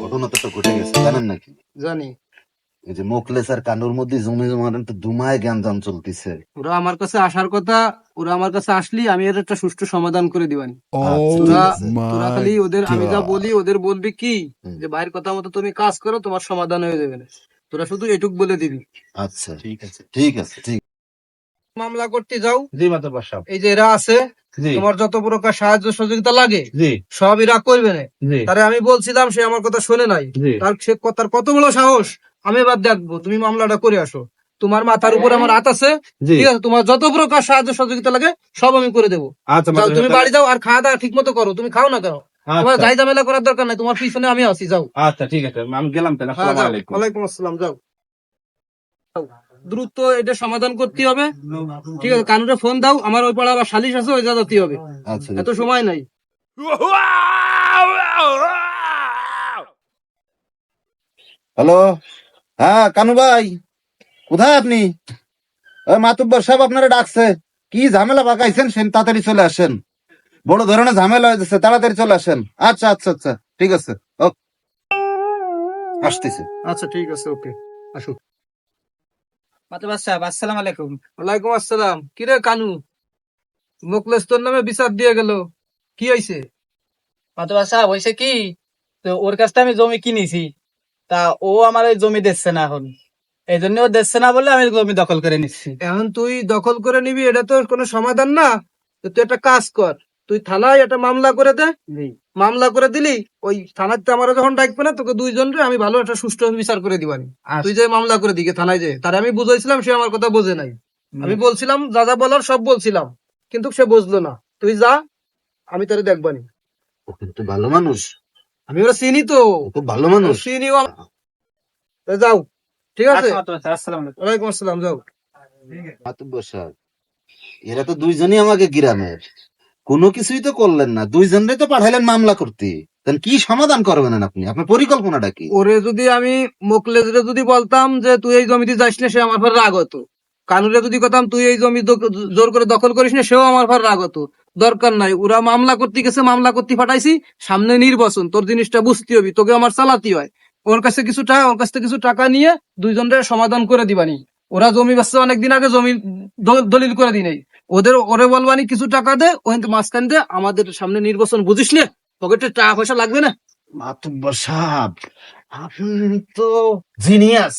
ঘটনা তো ঘটে গেছে, জানেন নাকি? জানি। এই যে মোকলেস আর কানুর মধ্যে জমি জমার তো ধুমায় জ্ঞানদান চলতেছে। ওরা আমার কাছে আসার কথা, ওরা আমার কাছে আসলি আমি এর একটা সুষ্ঠু সমাধান করে দিবানি। আচ্ছা, তোরা ঠিক আছে। তোরা খালি ওদের, আমি যা বলি ওদের বলবি কি হুম। যে ভাইয়ের কথা মতো তুমি কাজ করো, তোমার সমাধান হয়ে যাবে না। তোরা শুধু এটুক বলে দিবি। আচ্ছা, ঠিক আছে, ঠিক আছে, ঠিক। মামলা করতে যাও, জি মাতব্বর সাহেব। এই যে এরা আছে, জি তোমার যত প্রকার সাহায্য সহযোগিতা লাগে জি সব এরা করবে না। জি তারে আমি বলছিলাম, সে আমার কথা শুনে নাই। জি তার কত বড় সাহস! আমি এবার দেখবো, তুমি মামলাটা করে আসো। তোমার মাথার উপর আমার হাত আছে, জি। ঠিক আছে? তোমার যত প্রকার সাহায্য সহযোগিতা লাগে সব আমি করে দেবো। আচ্ছা যাও, মাতব্বর তুমি সাহেব, বাড়ি যাও, আর খাওয়া দাওয়া ঠিক মতো করো। তুমি খাও না কেন? তোমার আচ্ছা যাই ঝামেলা করার দরকার নাই, তোমার পিছনে আমি আছি। যাও। আচ্ছা ঠিক আছে, আমি গেলাম তাহলে। হ্যাঁ, আসসালামু যাও। আলাইকুম। ওয়ালাইকুম আসসালাম। যাও। দ্রুত এটা সমাধান করতে হবে, ঠিক আছে? কানুরে ফোন দাও, আমার ওই পাড়া আবার সালিশ আছে, ওই জায়গাতে হবে। আচ্ছা, এত সময় নাই। হ্যালো। হ্যাঁ কানু ভাই, কোথায় আপনি? ওই মাতুব্বর সাহেব আপনারা ডাকছে। কি ঝামেলা পাকাইছেন, সেন তাড়াতাড়ি চলে আসেন। বড় ধরনের ঝামেলা হয়ে যাচ্ছে, তাড়াতাড়ি চলে আসেন। আচ্ছা আচ্ছা আচ্ছা, ঠিক আছে, ওকে, আসতেছে। আচ্ছা ঠিক আছে, ওকে, আসো। মাতবার সাহেব, আসসালামু আলাইকুম। ওয়ালাইকুম আসসালাম। কিরে কানু, মোকলেস তোর নামে বিচার দিয়ে গেল, কি হয়েছে? মাতবার সাহেব, হয়েছে কি, তো ওর কাছ থেকে আমি জমি কিনেছি, তা ও আমার ওই জমি দিচ্ছে না এখন। এই জন্য ও দিচ্ছে না বলে আমি জমি দখল করে নিচ্ছি। এখন তুই দখল করে নিবি, এটা তো কোনো সমাধান না। তো তুই একটা কাজ কর, তুই থানায় একটা মামলা করে দে। মামলা করে দিলি, ওই থানাতে আমার যখন ডাকবে না, তোকে দুইজনরে আমি ভালো একটা সুষ্ঠু বিচার করে দিবানি। তুই যে মামলা করে দিকে থানায় যে, তার আমি বুঝাইছিলাম, সে আমার কথা বোঝে নাই। আমি বলছিলাম যা যা বলার সব বলছিলাম, কিন্তু সে বুঝলো না। তুই যা, আমি তারে দেখবানি। ও কিন্তু ভালো মানুষ, আমি ওরা চিনি তো, ও খুব ভালো মানুষ। চিনি। যাও, ঠিক আছে? আচ্ছা মাতবার সাহেব, আসসালামু আলাইকুম। ওয়ালাইকুম আসসালাম। যাও। মাতুব্বর সাহেব, এরা তো দুইজনই আমাকে গ্রামের, কোনো কিছুই তো করলেন না, দুইজনে তো পাঠাইলেন মামলা করতে। তাহলে কি সমাধান করবেন আপনি? আপনার পরিকল্পনাটা কি? ওরে যদি আমি, মোকলেজরে যদি বলতাম যে তুই এই জমিতে যাইস না, সে আমার পর রাগ হতো। কানুরে যদি কথাম তুই এই জমি জোর করে দখল করিস না, সেও আমার পর রাগ হতো। দরকার নাই, ওরা মামলা করতে গেছে, মামলা করতে পাঠাইছি। সামনে নির্বাচন, তোর জিনিসটা বুঝতে হবে, তোকে আমার চালাতে হয়। ওর কাছে কিছু টাকা, ওর কাছ থেকে কিছু টাকা নিয়ে দুইজনের সমাধান করে দিবানি। ওরা জমি বেচছে অনেকদিন আগে, জমি দলিল করে দি নাই। ওরে বলবানি কিছু টাকা দে, ওখান থেকে মাঝখান দে, আমাদের সামনে নির্বাচন, বুঝিস না? পকেটে টাকা পয়সা লাগবে না। মাতুব্বর সাহেব, আপনি তো জিনিয়াস।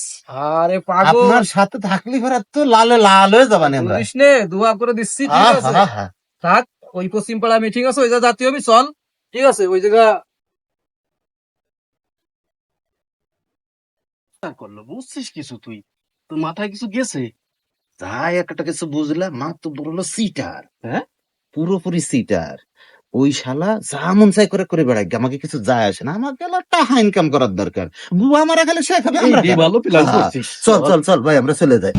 আরে পাগল, আপনার সাথে থাকলে ঘরে তো লালে লাল হয়ে যাবেন আমরা। বুঝিস নে, দোয়া করে দিচ্ছি, ঠিক আছে? থাক, ওই পশ্চিম পাড়া মিটিং আছে, ওই জায়গা জাতীয় হবে, চল, ঠিক আছে? ওই জায়গা করলো, বুঝছিস কিছু? তুই তোর মাথায় কিছু গেছে? তাই একটা কিছু বুঝলাম, মাতুব্বর হলো সিটার। হ্যাঁ? পুরোপুরি সিটার। ওই শালা যা মন চাই করে করে বেড়াই, আমাকে কিছু যায় আসে না। আমার গেল টাকা ইনকাম করার দরকার, বুয়া মারা গেলে সে খাবে, আমরা এই কেন? ভালো প্ল্যান হ্যাঁ, করছিস। চল চল চল ভাই, আমরা চলে যাই।